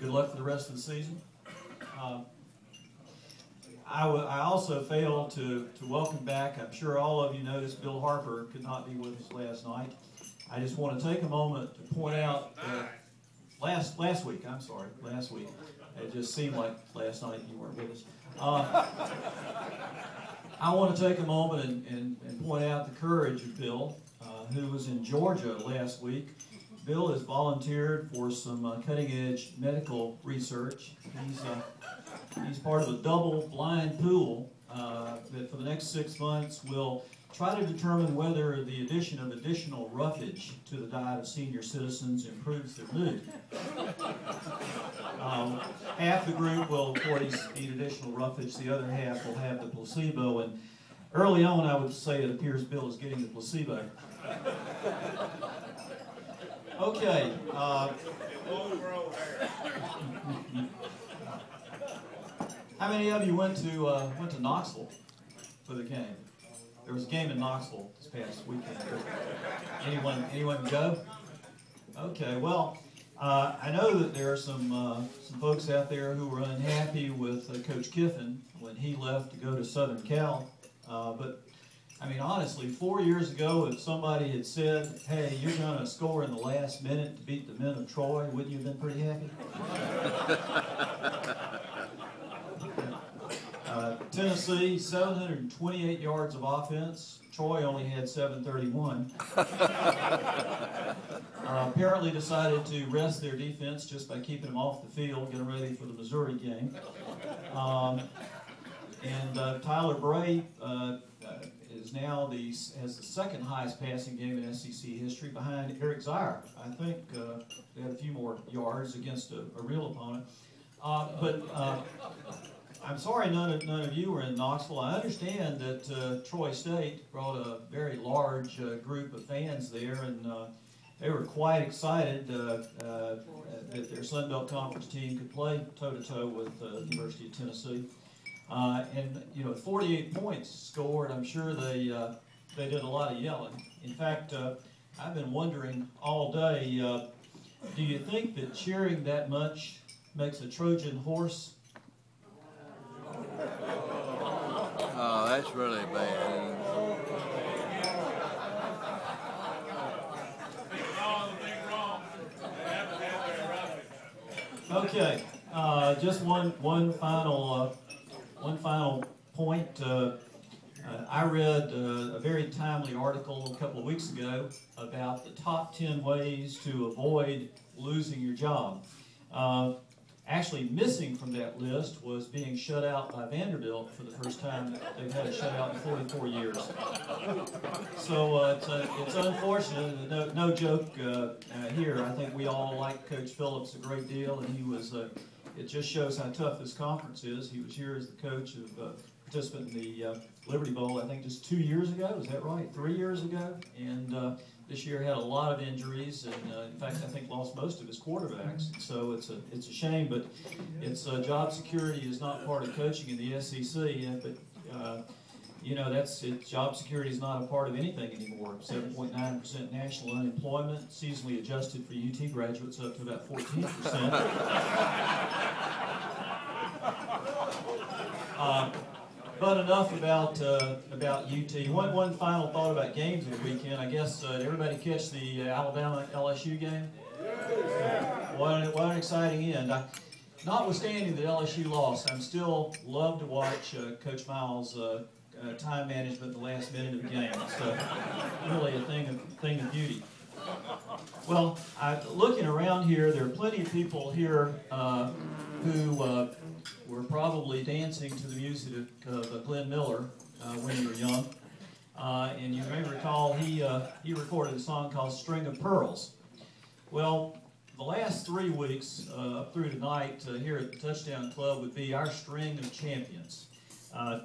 good luck for the rest of the season. I also failed to welcome back, I'm sure all of you noticed Bill Harper could not be with us last night. I just want to take a moment to point out that last week, it just seemed like last night you weren't with us. I want to take a moment and point out the courage of Bill, who was in Georgia last week. Bill has volunteered for some cutting-edge medical research. He's part of a double-blind pool that for the next 6 months will try to determine whether the addition of additional roughage to the diet of senior citizens improves their mood. Half the group will, of course, eat additional roughage. The other half will have the placebo. And early on, I would say it appears Bill is getting the placebo. Okay. How many of you went to Knoxville for the game? There was a game in Knoxville this past weekend. Anyone go? Okay. Well, I know that there are some folks out there who were unhappy with Coach Kiffin when he left to go to Southern Cal. But I mean, honestly, 4 years ago, if somebody had said, "Hey, you're going to score in the last minute to beat the men of Troy," wouldn't you have been pretty happy? Tennessee, 728 yards of offense. Troy only had 731. Apparently decided to rest their defense just by keeping them off the field, getting ready for the Missouri game. Tyler Bray is now has the second highest passing game in SEC history, behind Eric Zier. I think they had a few more yards against a real opponent. I'm sorry none of you were in Knoxville. I understand that Troy State brought a very large group of fans there, and they were quite excited that their Sun Belt Conference team could play toe-to-toe with the University of Tennessee. And you know, 48 points scored. I'm sure they did a lot of yelling. In fact, I've been wondering all day, do you think that cheering that much makes a Trojan horse? Oh, that's really bad. Okay, just one final point. I read a very timely article a couple of weeks ago about the top 10 ways to avoid losing your job. Actually missing from that list was being shut out by Vanderbilt for the first time they've had a shutout in 44 years. So it's unfortunate. No joke here. I think we all like Coach Phillips a great deal, and he was. It just shows how tough this conference is. He was here as the coach of participant in the Liberty Bowl, I think just 2 years ago. Is that right? 3 years ago, and this year had a lot of injuries, and in fact, I think lost most of his quarterbacks. So it's a shame, but it's job security is not part of coaching in the SEC. But you know, job security is not a part of anything anymore. 7.9% national unemployment, seasonally adjusted for UT graduates up to about 14%. But enough about UT. One final thought about games this weekend. I guess did everybody catch the Alabama LSU game? What an exciting end. Notwithstanding that LSU lost, I'm still love to watch Coach Miles' time management in the last minute of the game. It's really a thing of beauty. Well, looking around here, there are plenty of people here who were probably dancing to the music of Glenn Miller when you were young. And you may recall he recorded a song called String of Pearls. Well, the last 3 weeks up through tonight here at the Touchdown Club would be our string of champions.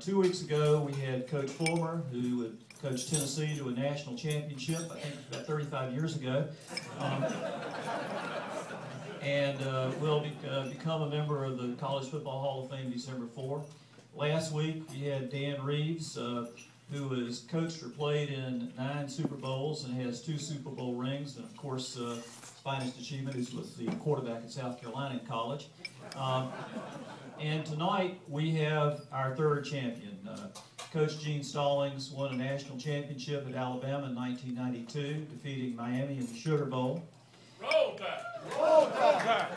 2 weeks ago, we had Coach Fulmer, who had coached Tennessee to a national championship, I think about 35 years ago. And will become a member of the College Football Hall of Fame December 4. Last week, we had Dan Reeves, who has coached or played in 9 Super Bowls and has 2 Super Bowl rings, and of course, his finest achievement is with the quarterback at South Carolina in college. And tonight we have our 3rd champion. Coach Gene Stallings won a national championship at Alabama in 1992, defeating Miami in the Sugar Bowl. Roll Tide! Roll Tide!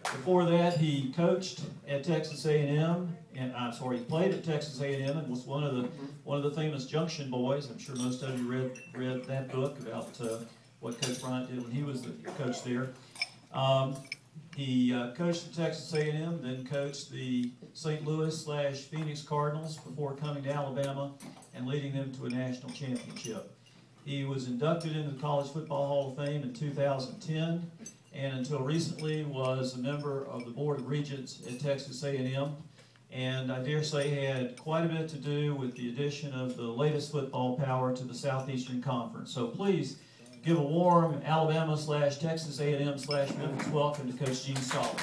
Before that, he coached at Texas A&M, and he played at Texas A&M and was one of the famous Junction Boys. I'm sure most of you read that book about what Coach Bryant did when he was the coach there. He coached at Texas A&M, then coached the St. Louis/Phoenix Cardinals before coming to Alabama and leading them to a national championship. He was inducted into the College Football Hall of Fame in 2010, and until recently was a member of the Board of Regents at Texas A&M, and I dare say had quite a bit to do with the addition of the latest football power to the Southeastern Conference. So please give a warm Alabama/Texas A&M/Memphis welcome to Coach Gene Stallings.